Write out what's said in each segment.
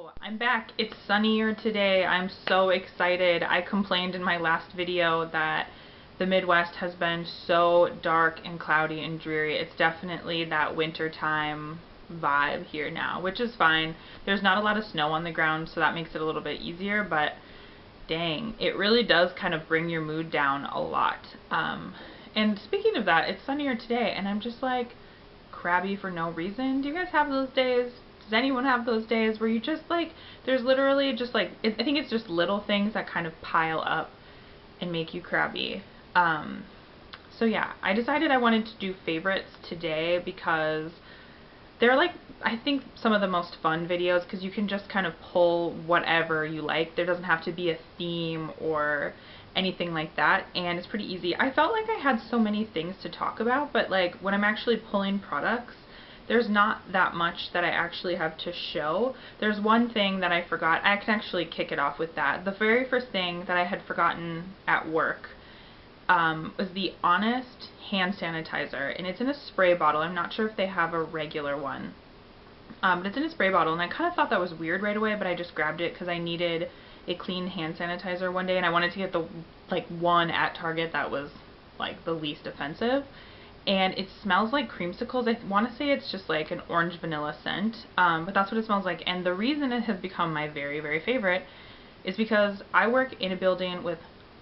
Hello, I'm back. It's sunnier today. I'm so excited. I complained in my last video that the Midwest has been so dark and cloudy and dreary. It's definitely that wintertime vibe here now, which is fine. There's not a lot of snow on the ground, so that makes it a little bit easier, but dang, it really does kind of bring your mood down a lot. And speaking of that, it's sunnier today, and I'm just like crabby for no reason. Do you guys have those days? Does anyone have those days where you just like, there's literally just like, I think it's just little things that kind of pile up and make you crabby. So yeah, I decided I wanted to do favorites today because they're like, I think some of the most fun videos because you can just kind of pull whatever you like. There doesn't have to be a theme or anything like that, and it's pretty easy. I felt like I had so many things to talk about, but like when I'm actually pulling products, there's not that much that I actually have to show. There's one thing that I forgot. I can actually kick it off with that. The very first thing that I had forgotten at work was the Honest hand sanitizer, and it's in a spray bottle. I'm not sure if they have a regular one, but it's in a spray bottle, and I kind of thought that was weird right away, but I just grabbed it because I needed a clean hand sanitizer one day, and I wanted to get the one at Target that was like the least offensive. And it smells like creamsicles. I want to say it's just like an orange vanilla scent, but that's what it smells like. And the reason it has become my very, very favorite is because I work in a building with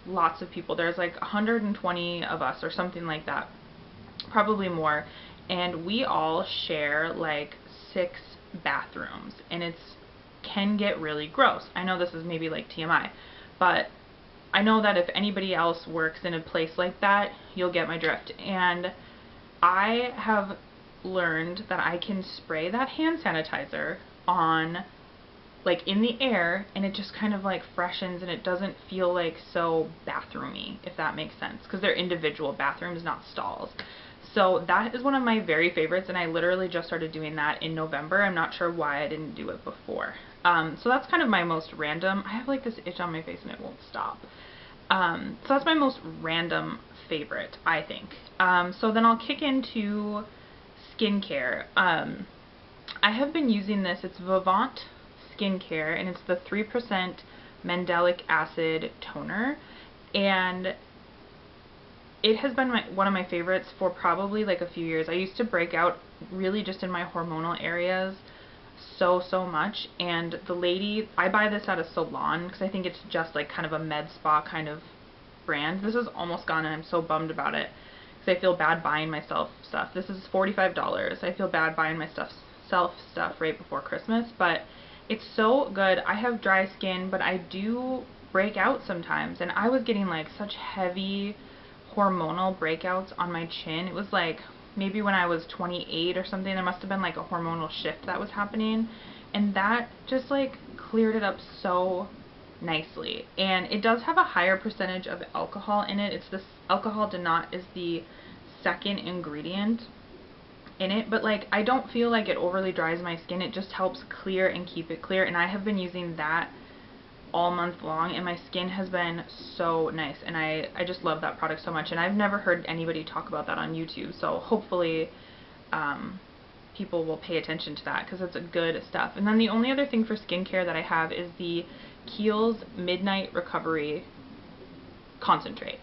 lots of people. There's like 120 of us or something like that, probably more, and we all share like 6 bathrooms, and it's can get really gross. I know this is maybe like TMI, but I know that if anybody else works in a place like that, you'll get my drift. And I have learned that I can spray that hand sanitizer on, like, in the air, and it just kind of like freshens, and it doesn't feel like so bathroomy, if that makes sense, because they're individual bathrooms, not stalls. So that is one of my very favorites, and I literally just started doing that in November. I'm not sure why I didn't do it before. So that's kind of my most random. I have like this itch on my face and it won't stop. So that's my most random favorite, I think. So then I'll kick into skincare. I have been using this. It's Vivant Skincare, and it's the 3% Mandelic Acid Toner. And it has been one of my favorites for probably like a few years. I used to break out really just in my hormonal areas so much, and the lady, I buy this at a salon because I think it's just like kind of a med spa kind of brand. This is almost gone and I'm so bummed about it because I feel bad buying myself stuff. This is $45. I feel bad buying myself stuff right before Christmas, but it's so good. I have dry skin, but I do break out sometimes, and I was getting like such heavy hormonal breakouts on my chin. It was like maybe when I was 28 or something, there must have been like a hormonal shift that was happening, and that just like cleared it up so nicely. And it does have a higher percentage of alcohol in it. It's this alcohol denat is the second ingredient in it, but like I don't feel like it overly dries my skin. It just helps clear and keep it clear, and I have been using that all month long, and my skin has been so nice, and I just love that product so much, and I've never heard anybody talk about that on YouTube, so hopefully people will pay attention to that because it's a good stuff. And then the only other thing for skincare that I have is the Kiehl's Midnight Recovery Concentrate.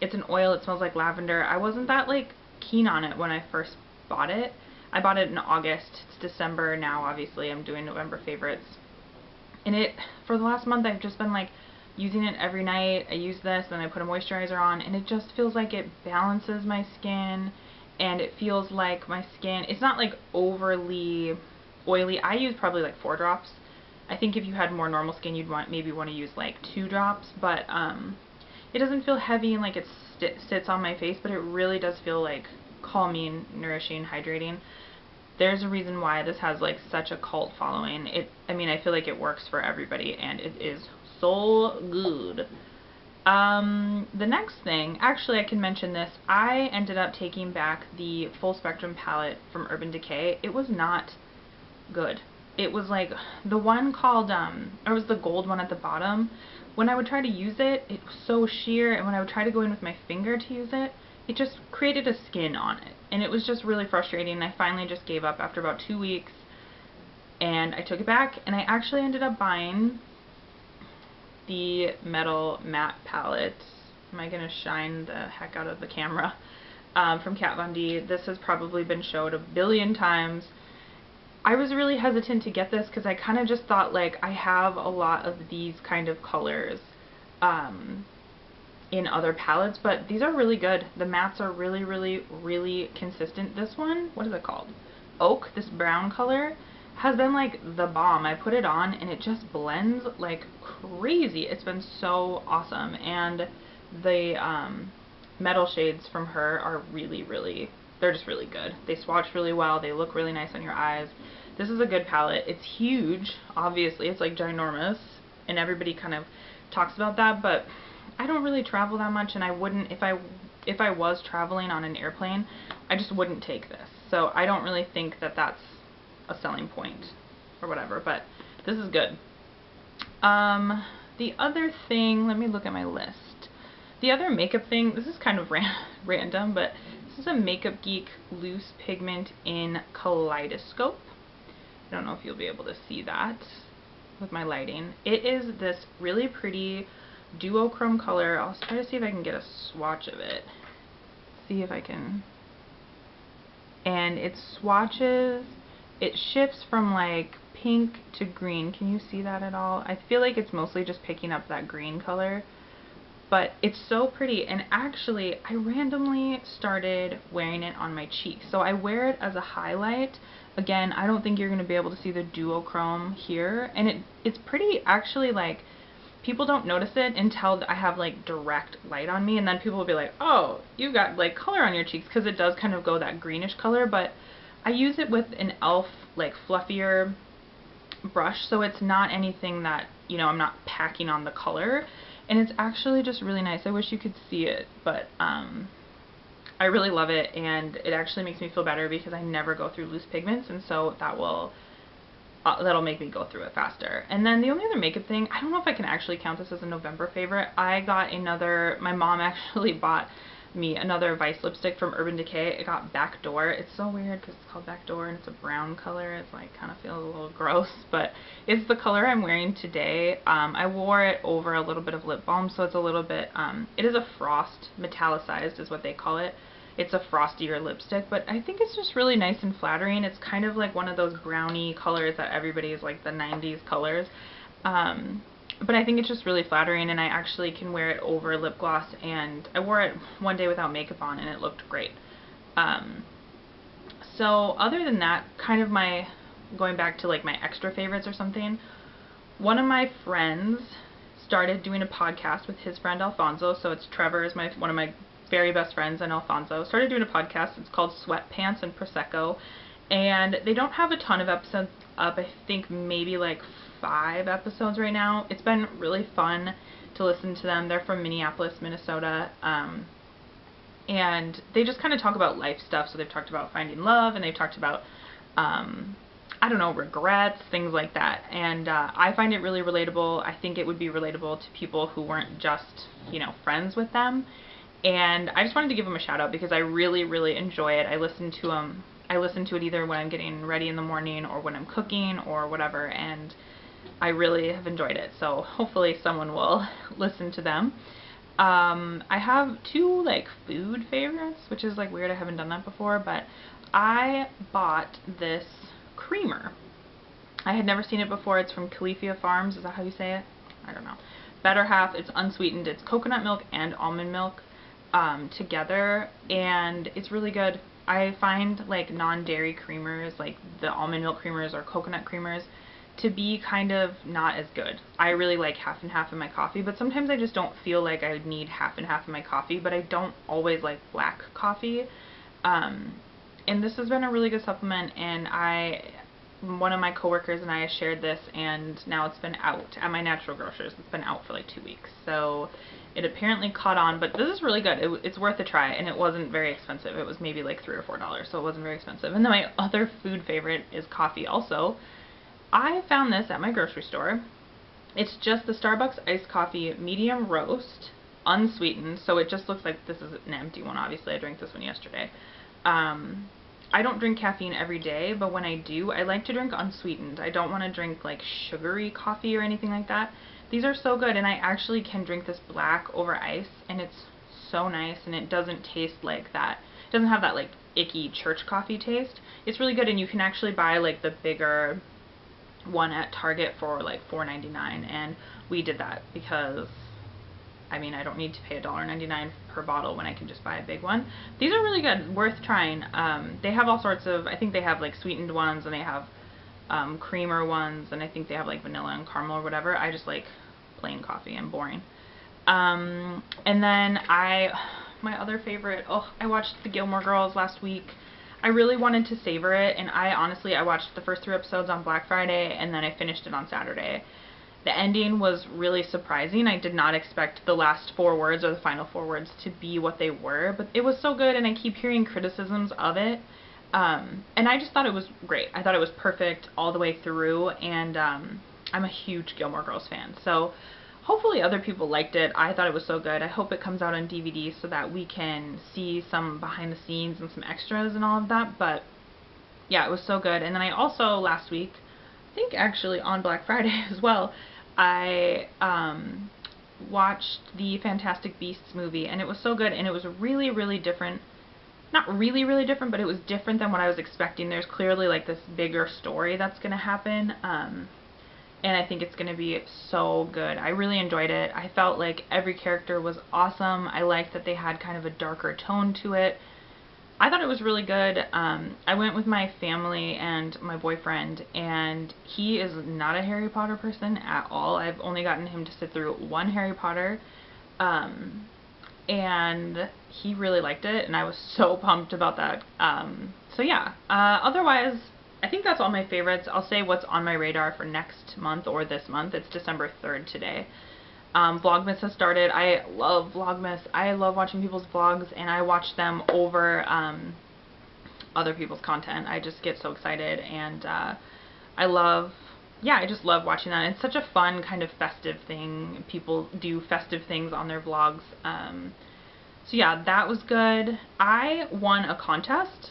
It's an oil. It smells like lavender. I wasn't that like keen on it when I first bought it. I bought it in August. It's December now, obviously. I'm doing November favorites. And it, for the last month, I've just been like using it every night. I use this, then I put a moisturizer on, and it just feels like it balances my skin, and it feels like my skin, it's not like overly oily. I use probably like 4 drops. I think if you had more normal skin, you'd maybe want to use like 2 drops, but it doesn't feel heavy and like it sits on my face, but it really does feel like calming, nourishing, hydrating. There's a reason why this has like such a cult following. I mean, I feel like it works for everybody, and it is so good. The next thing, actually I can mention this, I ended up taking back the Full Spectrum palette from Urban Decay. It was not good. It was like the one called, it was the gold one at the bottom. When I would try to use it, it was so sheer, and when I would try to go in with my finger to use it, it just created a skin on it, and it was just really frustrating. I finally just gave up after about 2 weeks. and I took it back, and I actually ended up buying the Metal Matte palette. Am I going to shine the heck out of the camera? From Kat Von D. This has probably been showed a billion times. I was really hesitant to get this because I kind of just thought, like, I have a lot of these kind of colors in other palettes, but these are really good. The mattes are really, really, really consistent. This one, what is it called? Oak, this brown color, has been like the bomb. I put it on and it just blends like crazy. It's been so awesome. And the metal shades from her are really, really, they're just really good. They swatch really well. They look really nice on your eyes. This is a good palette. It's huge, obviously. It's like ginormous, and everybody kind of talks about that, but I don't really travel that much, and I wouldn't, if I was traveling on an airplane, I just wouldn't take this. So I don't really think that that's a selling point or whatever, but this is good. The other thing, let me look at my list. The other makeup thing, this is kind of random, but this is a Makeup Geek loose pigment in Kaleidoscope. I don't know if you'll be able to see that with my lighting. It is this really pretty duochrome color. I'll try to see if I can get a swatch of it. See if I can. And it swatches, it shifts from like pink to green. Can you see that at all? I feel like it's mostly just picking up that green color. But it's so pretty, and actually I randomly started wearing it on my cheeks. So I wear it as a highlight. Again, I don't think you're going to be able to see the duochrome here, and it's pretty, actually, like, people don't notice it until I have like direct light on me, and then people will be like, oh, you've got like color on your cheeks, because it does kind of go that greenish color. But I use it with an e.l.f. like fluffier brush, so it's not anything that, you know, I'm not packing on the color. And it's actually just really nice. I wish you could see it, but I really love it, and it actually makes me feel better because I never go through loose pigments, and so that'll make me go through it faster. And then the only other makeup thing, I don't know if I can actually count this as a November favorite. I got another, my mom actually bought me another Vice lipstick from Urban Decay. It got Backdoor. It's so weird because it's called Backdoor and it's a brown color. It's like kind of feels a little gross, but it's the color I'm wearing today. I wore it over a little bit of lip balm, so it's a little bit, it is a frost, metallicized is what they call it. It's a frostier lipstick, but I think it's just really nice and flattering. It's kind of like one of those brownie colors that everybody is like the 90s colors. But I think it's just really flattering, and I actually can wear it over lip gloss, and I wore it one day without makeup on and it looked great. So other than that, kind of my, going back to like my extra favorites or something, one of my friends started doing a podcast with his friend Alfonso. So it's Trevor is one of my very best friends, and Alfonso started doing a podcast. It's called Sweatpants and Prosecco, and they don't have a ton of episodes up. I think maybe like 5 episodes right now. It's been really fun to listen to them. They're from Minneapolis, Minnesota, and they just kind of talk about life stuff. So they've talked about finding love, and they've talked about I don't know, regrets, things like that. And I find it really relatable. I think it would be relatable to people who weren't just, you know, friends with them. And I just wanted to give them a shout out because I really, really enjoy it. I listen to them. I listen to it either when I'm getting ready in the morning or when I'm cooking or whatever, and I really have enjoyed it. So hopefully someone will listen to them. I have 2 like food favorites, which is like weird. I haven't done that before, but I bought this creamer. I had never seen it before. It's from Califia Farms. Is that how you say it? I don't know. Better Half. It's unsweetened. It's coconut milk and almond milk together, and it's really good. I find like non-dairy creamers, like the almond milk creamers or coconut creamers, to be kind of not as good. I really like half and half in my coffee, but sometimes I just don't feel like I need half and half in my coffee, but I don't always like black coffee. And this has been a really good supplement, and one of my coworkers and I shared this, and now it's been out at my Natural Grocers. It's been out for like 2 weeks, so it apparently caught on, but this is really good. It's worth a try, and it wasn't very expensive. It was maybe like $3 or $4, so it wasn't very expensive. And then my other food favorite is coffee also. I found this at my grocery store. It's just the Starbucks iced coffee medium roast, unsweetened, so it just looks like this is an empty one. Obviously, I drank this one yesterday. I don't drink caffeine every day, but when I do, I like to drink unsweetened. I don't want to drink like sugary coffee or anything like that. These are so good, and I actually can drink this black over ice, and it's so nice, and it doesn't taste like that. It doesn't have that like icky church coffee taste. It's really good, and you can actually buy like the bigger one at Target for like $4.99, and we did that because I mean, I don't need to pay $1.99 per bottle when I can just buy a big one. These are really good, worth trying. They have all sorts of, I think they have like sweetened ones, and they have creamer ones, and I think they have like vanilla and caramel or whatever. I just like plain coffee and boring. And then my other favorite, I watched the Gilmore Girls last week. I really wanted to savor it, and I watched the first 3 episodes on Black Friday, and then I finished it on Saturday. The ending was really surprising. I did not expect the last 4 words or the final 4 words to be what they were, but it was so good, and I keep hearing criticisms of it. And I just thought it was great. I thought it was perfect all the way through, and I'm a huge Gilmore Girls fan. So hopefully other people liked it. I thought it was so good. I hope it comes out on DVD so that we can see some behind the scenes and some extras and all of that. But yeah, it was so good. And then I also, last week, I think actually on Black Friday as well, I watched the Fantastic Beasts movie, and it was so good, and it was really, really different. Not really, really different, but it was different than what I was expecting. There's clearly like this bigger story that's going to happen, and I think it's going to be so good. I really enjoyed it. I felt like every character was awesome. I liked that they had kind of a darker tone to it. I thought it was really good. I went with my family and my boyfriend, and he is not a Harry Potter person at all. I've only gotten him to sit through 1 Harry Potter, and he really liked it, and I was so pumped about that. So yeah, otherwise, I think that's all my favorites. I'll say what's on my radar for next month or this month. It's December 3rd today. Vlogmas has started. I love Vlogmas. I love watching people's vlogs, and I watch them over other people's content. I just get so excited, and I just love watching that. It's such a fun kind of festive thing. People do festive things on their vlogs. So yeah, that was good. I won a contest.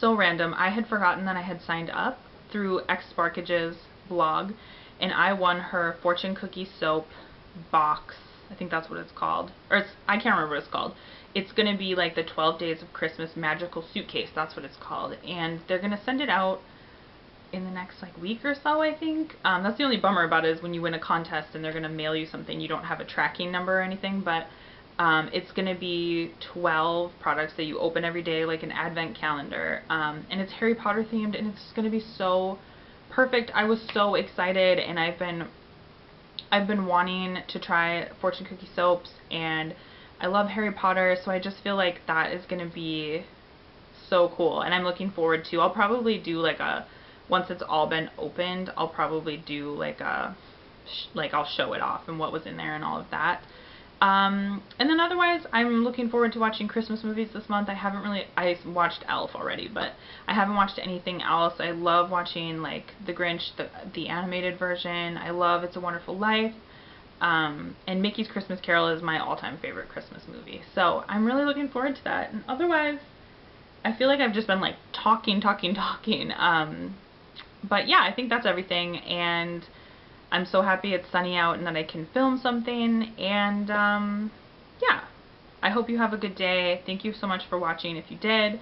So random. I had forgotten that I had signed up through X Sparkage's blog, and I won her fortune cookie soap box. I think that's what it's called. I can't remember what it's called. It's going to be like the 12 Days of Christmas Magical Suitcase. That's what it's called. And they're going to send it out in the next like week or so, I think. That's the only bummer about it, is when you win a contest and they're going to mail you something, you don't have a tracking number or anything, but it's going to be 12 products that you open every day, like an advent calendar. And it's Harry Potter themed, and it's going to be so perfect. I was so excited, and I've been wanting to try fortune cookie soaps, and I love Harry Potter, so I just feel like that is going to be so cool, and I'm looking forward to, I'll probably do like once it's all been opened, I'll probably do like I'll show it off and what was in there and all of that. And then otherwise, I'm looking forward to watching Christmas movies this month. I watched Elf already, but I haven't watched anything else. I love watching like The Grinch, the animated version. I love It's a Wonderful Life. And Mickey's Christmas Carol is my all-time favorite Christmas movie. So I'm really looking forward to that. And otherwise, I feel like I've just been like talking. But yeah, I think that's everything, and I'm so happy it's sunny out and that I can film something, and yeah, I hope you have a good day. Thank you so much for watching if you did,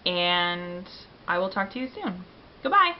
and I will talk to you soon. Goodbye!